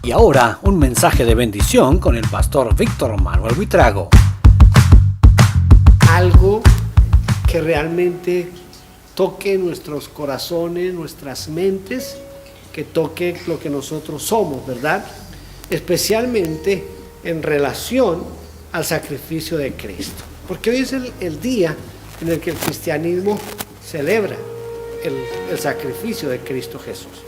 Y ahora, un mensaje de bendición con el pastor Víctor Manuel Buitrago. Algo que realmente toque nuestros corazones, nuestras mentes, que toque lo que nosotros somos, ¿verdad? Especialmente en relación al sacrificio de Cristo. Porque hoy es el día en el que el cristianismo celebra el sacrificio de Cristo Jesús.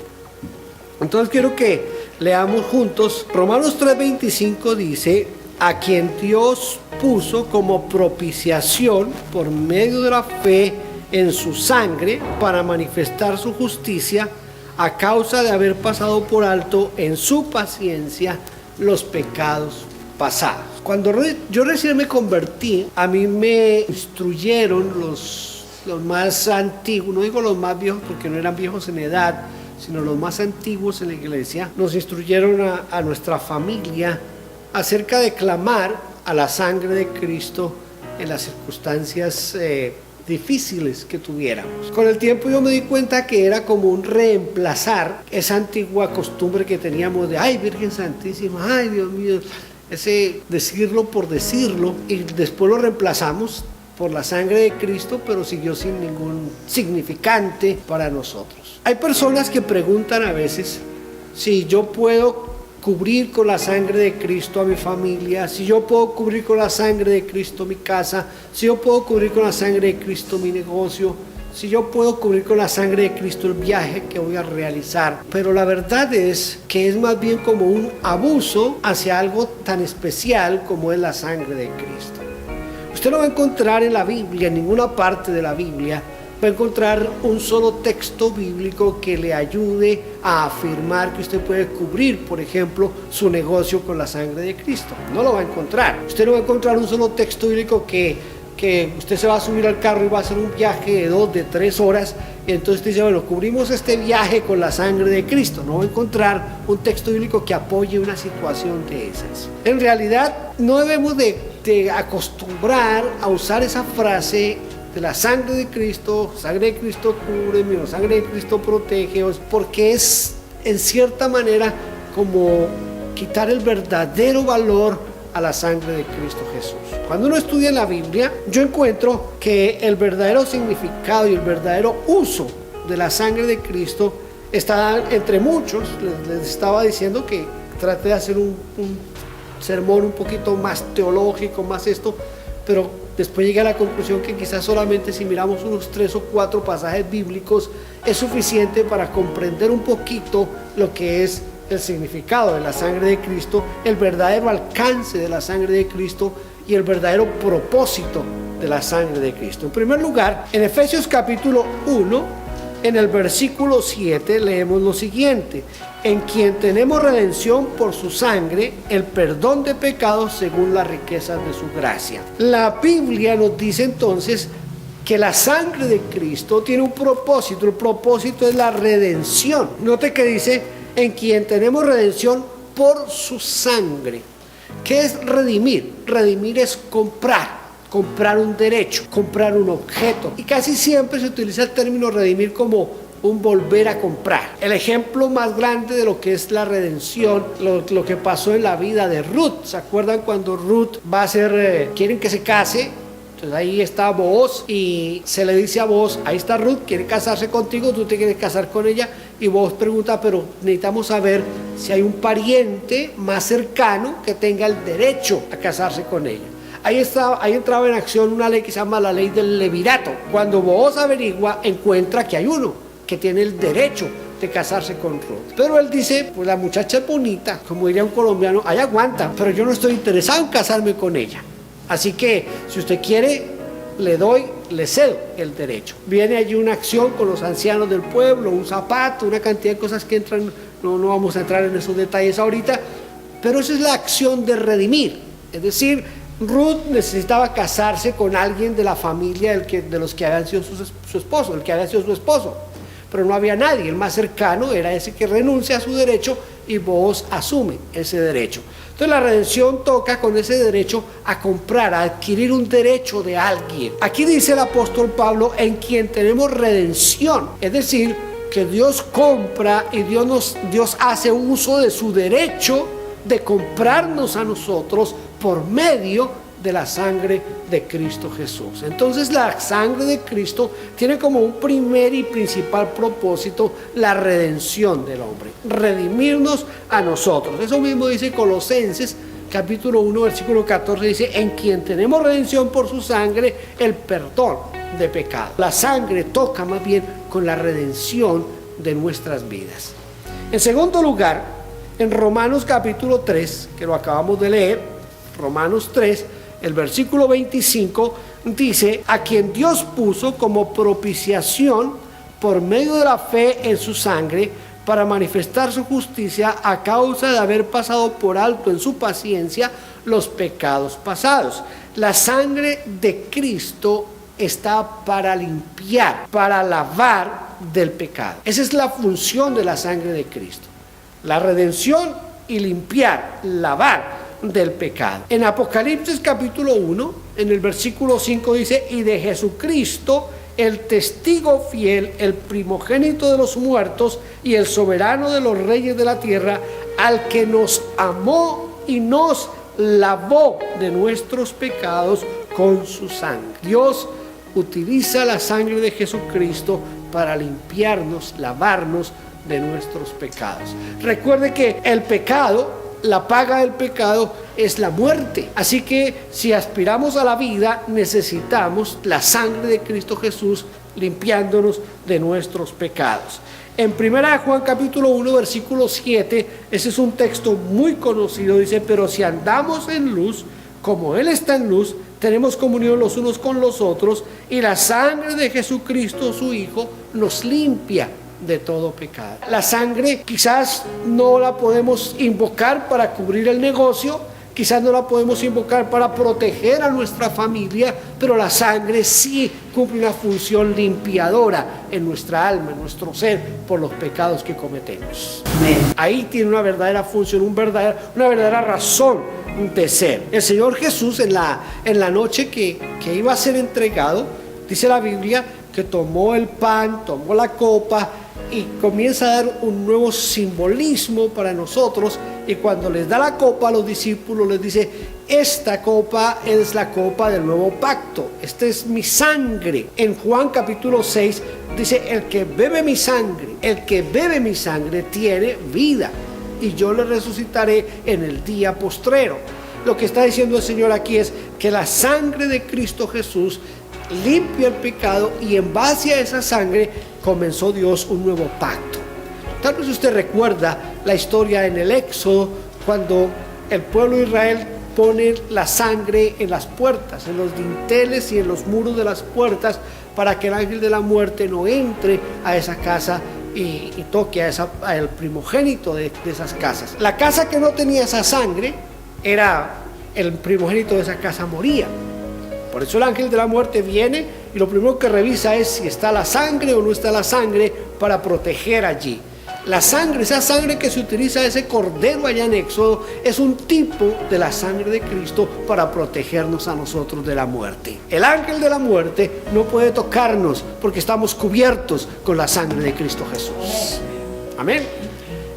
Entonces quiero que leamos juntos. Romanos 3:25 dice: a quien Dios puso como propiciación por medio de la fe en su sangre para manifestar su justicia a causa de haber pasado por alto en su paciencia los pecados pasados. Cuando yo recién me convertí, a mí me instruyeron los más antiguos, no digo los más viejos porque no eran viejos en edad, sino los más antiguos en la iglesia, nos instruyeron a nuestra familia acerca de clamar a la sangre de Cristo en las circunstancias difíciles que tuviéramos. Con el tiempo yo me di cuenta que era como un reemplazar esa antigua costumbre que teníamos de ay Virgen Santísima, ay Dios mío, ese decirlo por decirlo, y después lo reemplazamos por la sangre de Cristo, pero siguió sin ningún significante para nosotros. Hay personas que preguntan a veces si yo puedo cubrir con la sangre de Cristo a mi familia, si yo puedo cubrir con la sangre de Cristo mi casa, si yo puedo cubrir con la sangre de Cristo mi negocio, si yo puedo cubrir con la sangre de Cristo el viaje que voy a realizar. Pero la verdad es que es más bien como un abuso hacia algo tan especial como es la sangre de Cristo. Usted no va a encontrar en la Biblia, en ninguna parte de la Biblia, va a encontrar un solo texto bíblico que le ayude a afirmar que usted puede cubrir, por ejemplo, su negocio con la sangre de Cristo. No lo va a encontrar. Usted no va a encontrar un solo texto bíblico que usted se va a subir al carro y va a hacer un viaje de 2, de 3 horas, y entonces usted dice, bueno, cubrimos este viaje con la sangre de Cristo. No va a encontrar un texto bíblico que apoye una situación de esas. En realidad, no debemos de acostumbrar a usar esa frase de la sangre de Cristo cúbreme, o sangre de Cristo protégeos, porque es en cierta manera como quitar el verdadero valor a la sangre de Cristo Jesús. Cuando uno estudia la Biblia, yo encuentro que el verdadero significado y el verdadero uso de la sangre de Cristo está entre muchos. Les estaba diciendo que traté de hacer un sermón un poquito más teológico, más esto, pero después llegué a la conclusión que quizás solamente si miramos unos 3 o 4 pasajes bíblicos es suficiente para comprender un poquito lo que es el significado de la sangre de Cristo, el verdadero alcance de la sangre de Cristo y el verdadero propósito de la sangre de Cristo. En primer lugar, en Efesios capítulo 1, en el versículo 7, leemos lo siguiente: en quien tenemos redención por su sangre, el perdón de pecados según las riquezas de su gracia. La Biblia nos dice entonces que la sangre de Cristo tiene un propósito. El propósito es la redención. Note que dice en quien tenemos redención por su sangre. ¿Qué es redimir? Redimir es comprar un derecho, comprar un objeto. Y casi siempre se utiliza el término redimir como un volver a comprar. El ejemplo más grande de lo que es la redención, lo que pasó en la vida de Ruth. ¿Se acuerdan cuando Ruth va a ser, quieren que se case? Entonces ahí está Booz y se le dice a Booz, ahí está Ruth, quiere casarse contigo, tú te quieres casar con ella. Y Booz pregunta, pero necesitamos saber si hay un pariente más cercano que tenga el derecho a casarse con ella. Ahí entraba en acción una ley que se llama la ley del levirato. Cuando Booz averigua, encuentra que hay uno que tiene el derecho de casarse con Ruth. Pero él dice, pues la muchacha es bonita, como diría un colombiano, ahí aguanta, pero yo no estoy interesado en casarme con ella. Así que, si usted quiere, le cedo el derecho. Viene allí una acción con los ancianos del pueblo, un zapato, una cantidad de cosas que entran, no vamos a entrar en esos detalles ahorita, pero esa es la acción de redimir. Es decir, Ruth necesitaba casarse con alguien de la familia de los que habían sido su esposo, el que había sido su esposo. Pero no había nadie, el más cercano era ese que renuncia a su derecho y Booz asume ese derecho. Entonces la redención toca con ese derecho a comprar, a adquirir un derecho de alguien. Aquí dice el apóstol Pablo, en quien tenemos redención, es decir, que Dios compra y Dios hace uso de su derecho de comprarnos a nosotros por medio de la sangre de Cristo Jesús. Entonces la sangre de Cristo tiene como un primer y principal propósito la redención del hombre, redimirnos a nosotros. Eso mismo dice Colosenses capítulo 1 versículo 14, dice: en quien tenemos redención por su sangre, el perdón de pecado. La sangre toca más bien con la redención de nuestras vidas. En segundo lugar, en Romanos capítulo 3, que lo acabamos de leer, Romanos 3, el versículo 25 dice: a quien Dios puso como propiciación por medio de la fe en su sangre, para manifestar su justicia a causa de haber pasado por alto en su paciencia los pecados pasados. La sangre de Cristo está para limpiar, para lavar del pecado. Esa es la función de la sangre de Cristo: la redención y limpiar, lavar del pecado. En Apocalipsis capítulo 1, en el versículo 5 dice: y de Jesucristo, el testigo fiel, el primogénito de los muertos y el soberano de los reyes de la tierra, al que nos amó y nos lavó de nuestros pecados con su sangre. Dios utiliza la sangre de Jesucristo para limpiarnos, lavarnos de nuestros pecados. Recuerde que el pecado, la paga del pecado es la muerte. Así que si aspiramos a la vida, necesitamos la sangre de Cristo Jesús limpiándonos de nuestros pecados. En 1 Juan capítulo 1 versículo 7, ese es un texto muy conocido, dice: pero si andamos en luz, como Él está en luz, tenemos comunión los unos con los otros, y la sangre de Jesucristo, su Hijo, nos limpia de todo pecado. La sangre quizás no la podemos invocar para cubrir el negocio, quizás no la podemos invocar para proteger a nuestra familia, pero la sangre sí cumple una función limpiadora en nuestra alma, en nuestro ser, por los pecados que cometemos. Amén. Ahí tiene una verdadera función, una verdadera razón de ser. El Señor Jesús en la noche que iba a ser entregado, dice la Biblia que tomó el pan, tomó la copa y comienza a dar un nuevo simbolismo para nosotros. Y cuando les da la copa a los discípulos, les dice: esta copa es la copa del nuevo pacto, esta es mi sangre. En Juan capítulo 6 dice: el que bebe mi sangre tiene vida, y yo le resucitaré en el día postrero. Lo que está diciendo el Señor aquí es que la sangre de Cristo Jesús limpia el pecado, y en base a esa sangre comenzó Dios un nuevo pacto. Tal vez usted recuerda la historia en el Éxodo, cuando el pueblo de Israel pone la sangre en las puertas, en los dinteles y en los muros de las puertas, para que el ángel de la muerte no entre a esa casa y toque al primogénito de esas casas. La casa que no tenía esa sangre, el primogénito de esa casa moría. Por eso el ángel de la muerte viene y lo primero que revisa es si está la sangre o no está la sangre, para proteger allí. La sangre, esa sangre que se utiliza, ese cordero allá en Éxodo, es un tipo de la sangre de Cristo para protegernos a nosotros de la muerte. El ángel de la muerte no puede tocarnos porque estamos cubiertos con la sangre de Cristo Jesús. Amén.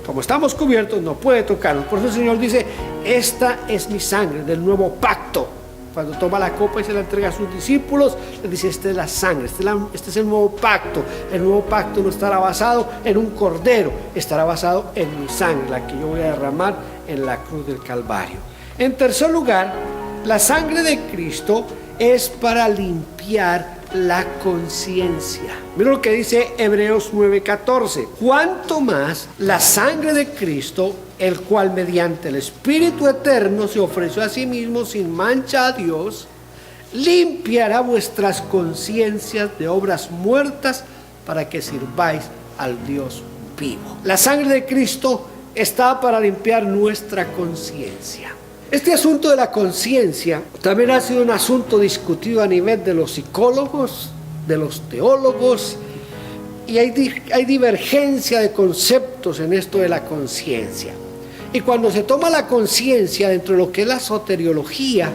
Como estamos cubiertos, no puede tocarnos. Por eso el Señor dice: esta es mi sangre del nuevo pacto. Cuando toma la copa y se la entrega a sus discípulos, les dice: esta es la sangre, este es el nuevo pacto. El nuevo pacto no estará basado en un cordero, estará basado en mi sangre, la que yo voy a derramar en la cruz del Calvario. En tercer lugar, la sangre de Cristo es para limpiar la conciencia. Mira lo que dice Hebreos 9:14: cuanto más la sangre de Cristo, el cual mediante el Espíritu eterno se ofreció a sí mismo sin mancha a Dios, limpiará vuestras conciencias de obras muertas para que sirváis al Dios vivo. La sangre de Cristo está para limpiar nuestra conciencia. Este asunto de la conciencia también ha sido un asunto discutido a nivel de los psicólogos, de los teólogos, y hay divergencia de conceptos en esto de la conciencia. Y cuando se toma la conciencia dentro de lo que es la soteriología,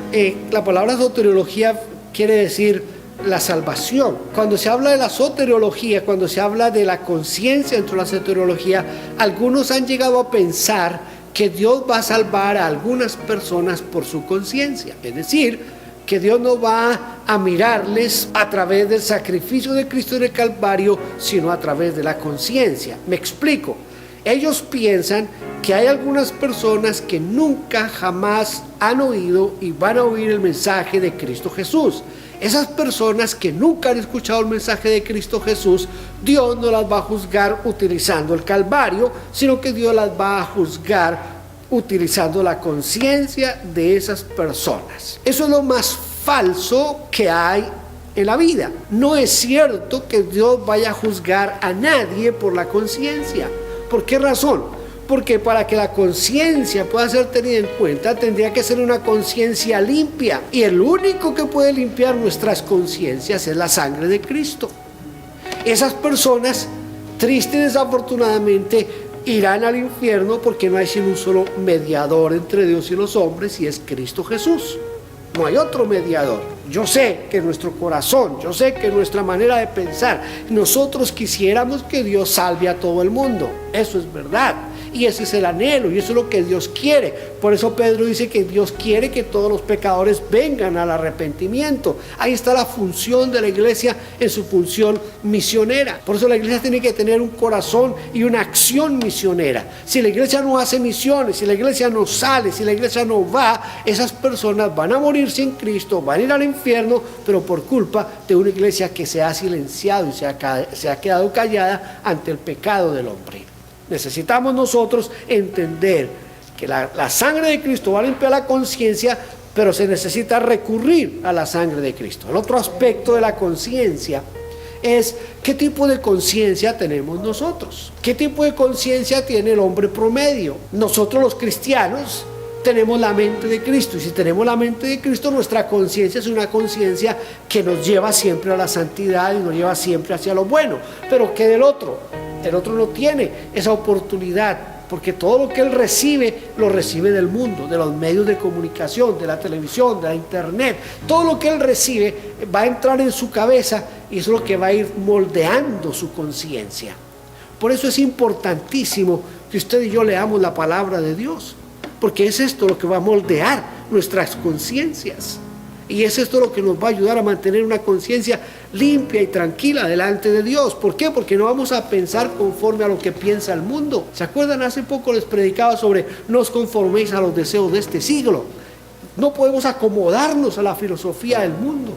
la palabra soteriología quiere decir la salvación. Cuando se habla de la soteriología, cuando se habla de la conciencia dentro de la soteriología, algunos han llegado a pensar que Dios va a salvar a algunas personas por su conciencia. Es decir, que Dios no va a mirarles a través del sacrificio de Cristo en el Calvario, sino a través de la conciencia. Me explico. Ellos piensan que hay algunas personas que nunca jamás han oído y van a oír el mensaje de Cristo Jesús. Esas personas que nunca han escuchado el mensaje de Cristo Jesús, Dios no las va a juzgar utilizando el Calvario, sino que Dios las va a juzgar utilizando la conciencia de esas personas. Eso es lo más falso que hay en la vida. No es cierto que Dios vaya a juzgar a nadie por la conciencia. ¿Por qué razón? Porque para que la conciencia pueda ser tenida en cuenta, tendría que ser una conciencia limpia. Y el único que puede limpiar nuestras conciencias es la sangre de Cristo. Esas personas, tristes y desafortunadamente, irán al infierno porque no hay sino un solo mediador entre Dios y los hombres, y es Cristo Jesús. No hay otro mediador. Yo sé que nuestro corazón, yo sé que nuestra manera de pensar, nosotros quisiéramos que Dios salve a todo el mundo. Eso es verdad. Y ese es el anhelo, y eso es lo que Dios quiere. Por eso Pedro dice que Dios quiere que todos los pecadores vengan al arrepentimiento. Ahí está la función de la iglesia en su función misionera. Por eso la iglesia tiene que tener un corazón y una acción misionera. Si la iglesia no hace misiones, si la iglesia no sale, si la iglesia no va, esas personas van a morir sin Cristo, van a ir al infierno, pero por culpa de una iglesia que se ha silenciado y se ha quedado callada ante el pecado del hombre. Necesitamos nosotros entender que la sangre de Cristo va a limpiar la conciencia, pero se necesita recurrir a la sangre de Cristo. El otro aspecto de la conciencia es qué tipo de conciencia tenemos nosotros. ¿Qué tipo de conciencia tiene el hombre promedio? Nosotros los cristianos tenemos la mente de Cristo, y si tenemos la mente de Cristo, nuestra conciencia es una conciencia que nos lleva siempre a la santidad y nos lleva siempre hacia lo bueno. Pero ¿qué del otro? El otro no tiene esa oportunidad, porque todo lo que él recibe, lo recibe del mundo, de los medios de comunicación, de la televisión, de la internet. Todo lo que él recibe va a entrar en su cabeza, y eso es lo que va a ir moldeando su conciencia. Por eso es importantísimo que usted y yo leamos la palabra de Dios, porque es esto lo que va a moldear nuestras conciencias. Y es esto lo que nos va a ayudar a mantener una conciencia limpia y tranquila delante de Dios. ¿Por qué? Porque no vamos a pensar conforme a lo que piensa el mundo. ¿Se acuerdan? Hace poco les predicaba sobre no os conforméis a los deseos de este siglo. No podemos acomodarnos a la filosofía del mundo.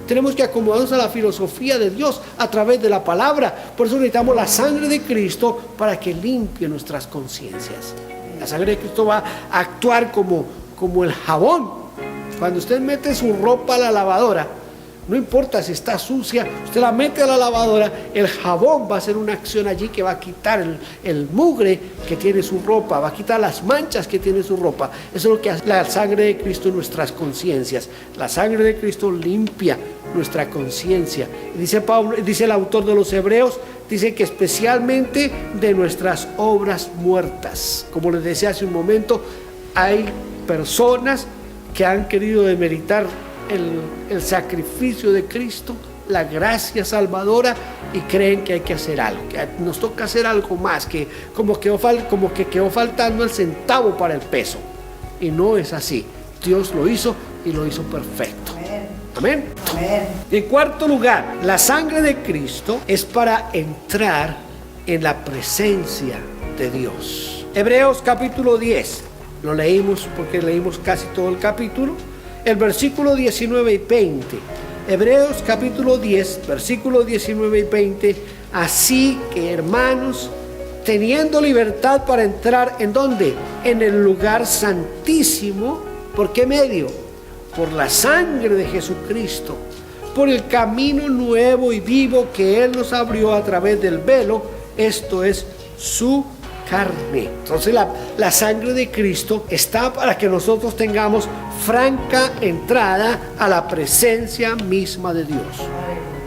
Tenemos que acomodarnos a la filosofía de Dios a través de la palabra. Por eso necesitamos la sangre de Cristo para que limpie nuestras conciencias. La sangre de Cristo va a actuar como el jabón. Cuando usted mete su ropa a la lavadora, no importa si está sucia, usted la mete a la lavadora, el jabón va a hacer una acción allí que va a quitar el mugre que tiene su ropa, va a quitar las manchas que tiene su ropa. Eso es lo que hace la sangre de Cristo en nuestras conciencias. La sangre de Cristo limpia nuestra conciencia. Dice Pablo, dice el autor de los Hebreos, dice que especialmente de nuestras obras muertas. Como les decía hace un momento, hay personas que han querido demeritar el sacrificio de Cristo, la gracia salvadora, y creen que hay que hacer algo, que nos toca hacer algo más, que como que quedó faltando el centavo para el peso. Y no es así. Dios lo hizo, y lo hizo perfecto. Amén. Amén. En cuarto lugar, la sangre de Cristo es para entrar en la presencia de Dios. Hebreos capítulo 10. Lo leímos porque leímos casi todo el capítulo. El versículo 19 y 20. Hebreos capítulo 10, versículos 19 y 20. Así que, hermanos, teniendo libertad para entrar, ¿en dónde? En el lugar santísimo. ¿Por qué medio? Por la sangre de Jesucristo, por el camino nuevo y vivo que Él nos abrió a través del velo, esto es su carne. Entonces la sangre de Cristo está para que nosotros tengamos franca entrada a la presencia misma de Dios.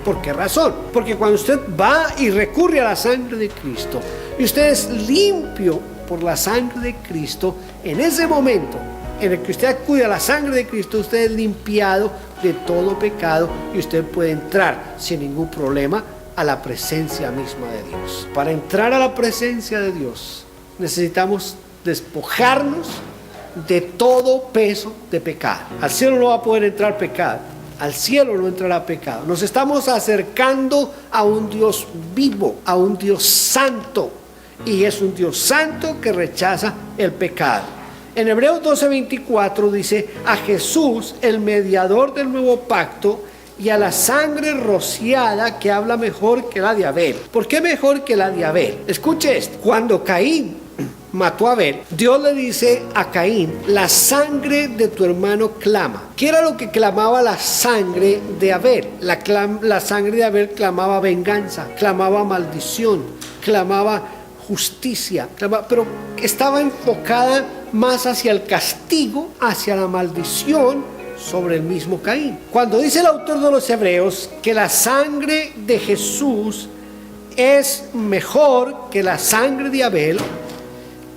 ¿Por qué razón? Porque cuando usted va y recurre a la sangre de Cristo y usted es limpio por la sangre de Cristo, en ese momento en el que usted acude a la sangre de Cristo, usted es limpiado de todo pecado y usted puede entrar sin ningún problema a la presencia misma de Dios. Para entrar a la presencia de Dios necesitamos despojarnos de todo peso de pecado. Al cielo no va a poder entrar pecado. Al cielo no entrará pecado. Nos estamos acercando a un Dios vivo, a un Dios santo. Y es un Dios santo que rechaza el pecado. En Hebreos 12:24 dice: a Jesús, el mediador del nuevo pacto, y a la sangre rociada que habla mejor que la de Abel. ¿Por qué mejor que la de Abel? Escuche esto. Cuando Caín mató a Abel, Dios le dice a Caín: la sangre de tu hermano clama. ¿Qué era lo que clamaba la sangre de Abel? La sangre de Abel clamaba venganza, clamaba maldición, clamaba justicia, pero estaba enfocada más hacia el castigo, hacia la maldición sobre el mismo Caín. Cuando dice el autor de los Hebreos que la sangre de Jesús es mejor que la sangre de Abel,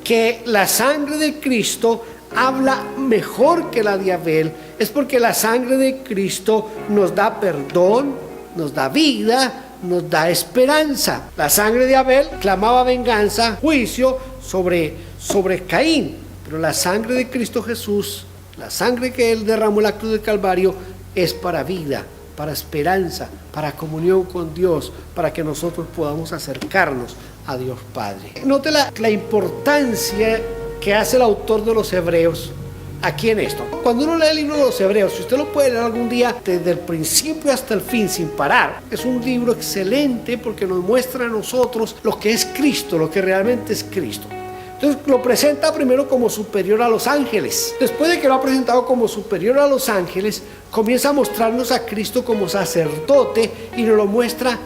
que la sangre de Cristo habla mejor que la de Abel, es porque la sangre de Cristo nos da perdón, nos da vida, nos da esperanza. La sangre de Abel clamaba venganza, juicio sobre Caín, pero la sangre de Cristo Jesús, la sangre que Él derramó en la cruz del Calvario, es para vida, para esperanza, para comunión con Dios, para que nosotros podamos acercarnos a Dios Padre. Note la importancia que hace el autor de los Hebreos aquí en esto. Cuando uno lee el libro de los Hebreos, si usted lo puede leer algún día desde el principio hasta el fin sin parar, es un libro excelente porque nos muestra a nosotros lo que es Cristo, lo que realmente es Cristo. Entonces lo presenta primero como superior a los ángeles. Después de que lo ha presentado como superior a los ángeles, comienza a mostrarnos a Cristo como sacerdote y nos lo muestra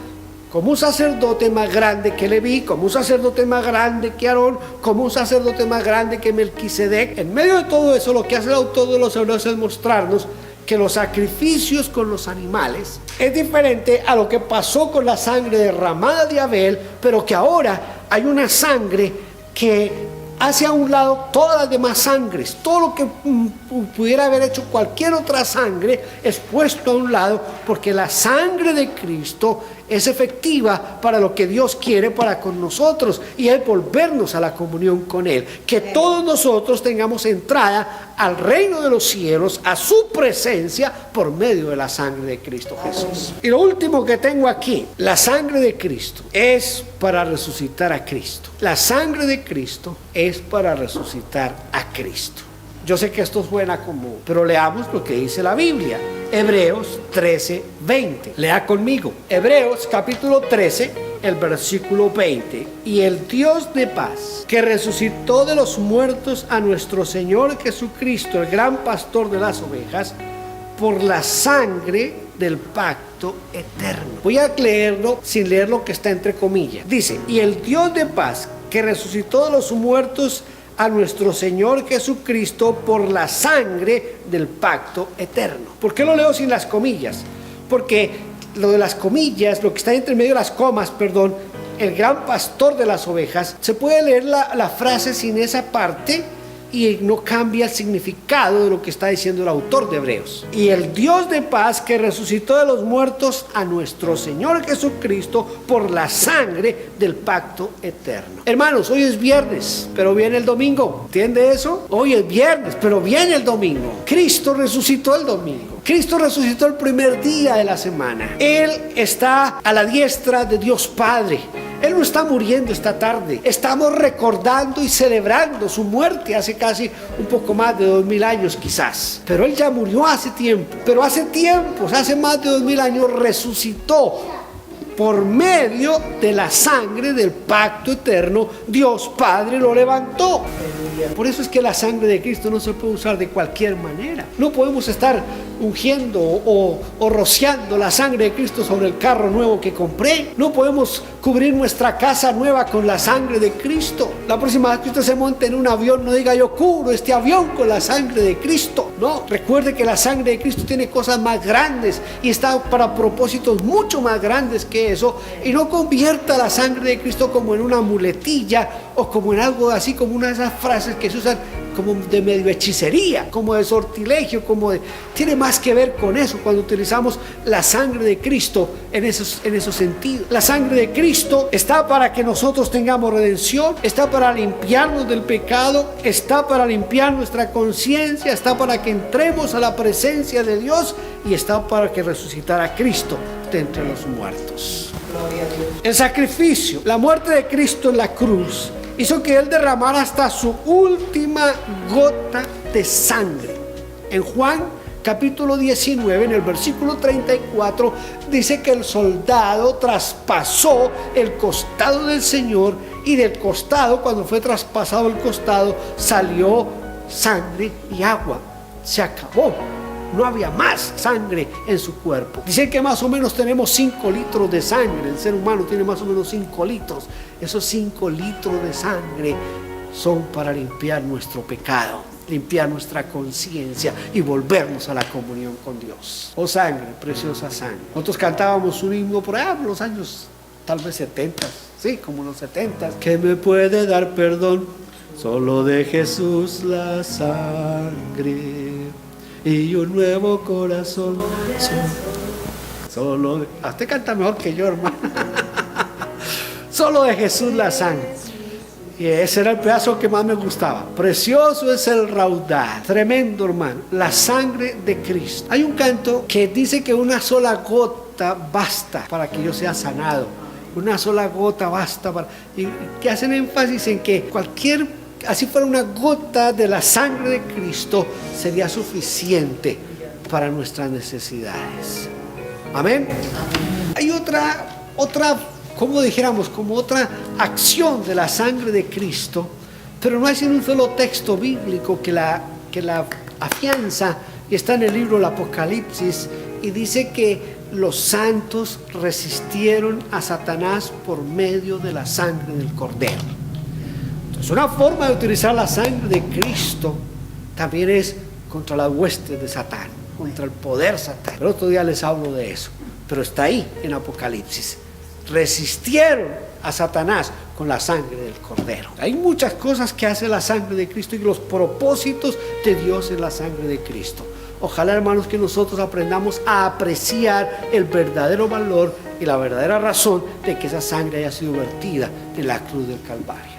como un sacerdote más grande que Leví, como un sacerdote más grande que Aarón, como un sacerdote más grande que Melquisedec. En medio de todo eso, lo que hace el autor de los Hebreos es mostrarnos que los sacrificios con los animales es diferente a lo que pasó con la sangre derramada de Abel, pero que ahora hay una sangre que hace a un lado todas las demás sangres. Todo lo que pudiera haber hecho cualquier otra sangre es puesto a un lado, porque la sangre de Cristo es efectiva para lo que Dios quiere para con nosotros, y es volvernos a la comunión con Él, que todos nosotros tengamos entrada al reino de los cielos, a su presencia, por medio de la sangre de Cristo Jesús. Y lo último que tengo aquí: la sangre de Cristo es para resucitar a Cristo. La sangre de Cristo es para resucitar a Cristo. Yo sé que esto suena común, pero leamos lo que dice la Biblia. Hebreos 13:20. Lea conmigo. Hebreos capítulo 13, el versículo 20. Y el Dios de paz, que resucitó de los muertos a nuestro Señor Jesucristo, el gran pastor de las ovejas, por la sangre del pacto eterno. Voy a leerlo sin leer lo que está entre comillas. Dice: y el Dios de paz, que resucitó de los muertos a nuestro Señor Jesucristo por la sangre del pacto eterno. ¿Por qué lo leo sin las comillas? Porque lo de las comillas, lo que está entre medio de las comas, perdón, el gran pastor de las ovejas, se puede leer la frase sin esa parte y no cambia el significado de lo que está diciendo el autor de Hebreos. Y el Dios de paz, que resucitó de los muertos a nuestro Señor Jesucristo por la sangre del pacto eterno. Hermanos, hoy es viernes, pero viene el domingo. ¿Entiende eso? Hoy es viernes, pero viene el domingo. Cristo resucitó el domingo. Cristo resucitó el primer día de la semana. Él está a la diestra de Dios Padre. Él no está muriendo esta tarde. Estamos recordando y celebrando su muerte hace casi un poco más de 2000 años quizás. Pero Él ya murió hace tiempo. Pero hace tiempos, hace más de 2000 años, resucitó. Por medio de la sangre del pacto eterno, Dios Padre lo levantó. Por eso es que la sangre de Cristo no se puede usar de cualquier manera. No podemos estar ungiendo o rociando la sangre de Cristo sobre el carro nuevo que compré. No podemos cubrir nuestra casa nueva con la sangre de Cristo. La próxima vez que usted se monte en un avión, no diga: yo cubro este avión con la sangre de Cristo. No, recuerde que la sangre de Cristo tiene cosas más grandes y está para propósitos mucho más grandes que eso. Y no convierta la sangre de Cristo como en una muletilla o como en algo así, como una de esas frases que se usan de medio hechicería, como de sortilegio, tiene más que ver con eso cuando utilizamos la sangre de Cristo en esos sentidos. La sangre de Cristo está para que nosotros tengamos redención, está para limpiarnos del pecado, está para limpiar nuestra conciencia, está para que entremos a la presencia de Dios y está para que resucitara a Cristo de entre los muertos. El sacrificio, la muerte de Cristo en la cruz hizo que Él derramara hasta su última gota de sangre. En Juan capítulo 19, en el versículo 34, dice que el soldado traspasó el costado del Señor, y del costado, cuando fue traspasado el costado, salió sangre y agua. Se acabó. No había más sangre en su cuerpo. Dicen que más o menos tenemos 5 litros de sangre. El ser humano tiene más o menos 5 litros. Esos 5 litros de sangre son para limpiar nuestro pecado, limpiar nuestra conciencia y volvernos a la comunión con Dios. Oh sangre, preciosa sangre. Nosotros cantábamos un himno por allá en los años tal vez 70, sí, como los 70. Que me puede dar perdón solo de Jesús la sangre y un nuevo corazón. Usted canta mejor que yo, hermano. Solo de Jesús la sangre. Y ese era el pedazo que más me gustaba. Precioso es el raudal. Tremendo, hermano. La sangre de Cristo. Hay un canto que dice que una sola gota basta para que yo sea sanado. Una sola gota basta para... Y que hacen énfasis en que así fuera una gota de la sangre de Cristo, sería suficiente para nuestras necesidades. Amén. Hay otra, como dijéramos, como otra acción de la sangre de Cristo, pero no hay sino un solo texto bíblico que la afianza, y está en el libro del Apocalipsis, y dice que los santos resistieron a Satanás por medio de la sangre del Cordero. Entonces, una forma de utilizar la sangre de Cristo también es contra las huestes de Satán, contra el poder satánico. Pero otro día les hablo de eso, pero está ahí en Apocalipsis. Resistieron a Satanás con la sangre del Cordero. Hay muchas cosas que hace la sangre de Cristo y los propósitos de Dios en la sangre de Cristo. Ojalá, hermanos, que nosotros aprendamos a apreciar el verdadero valor y la verdadera razón de que esa sangre haya sido vertida en la cruz del Calvario.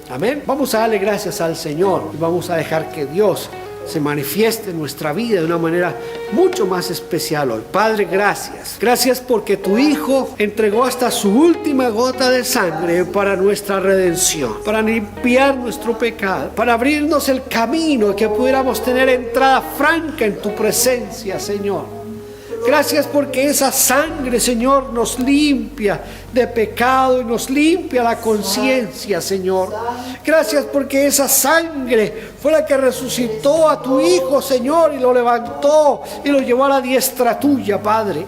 Amén. Vamos a darle gracias al Señor y vamos a dejar que Dios se manifieste en nuestra vida de una manera mucho más especial hoy. Padre, gracias. Gracias porque tu Hijo entregó hasta su última gota de sangre para nuestra redención, para limpiar nuestro pecado, para abrirnos el camino y que pudiéramos tener entrada franca en tu presencia, Señor. Gracias porque esa sangre, Señor, nos limpia de pecado y nos limpia la conciencia, Señor. Gracias porque esa sangre fue la que resucitó a tu Hijo, Señor, y lo levantó y lo llevó a la diestra tuya, Padre.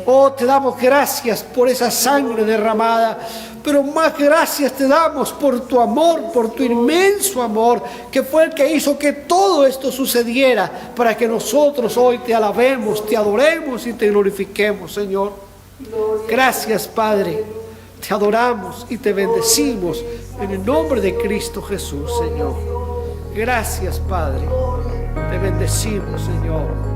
Oh, te damos gracias por esa sangre derramada, pero más gracias te damos por tu amor, por tu inmenso amor, que fue el que hizo que todo esto sucediera, para que nosotros hoy te alabemos, te adoremos y te glorifiquemos, Señor. Gracias, Padre, te adoramos y te bendecimos en el nombre de Cristo Jesús, Señor. Gracias, Padre, te bendecimos, Señor.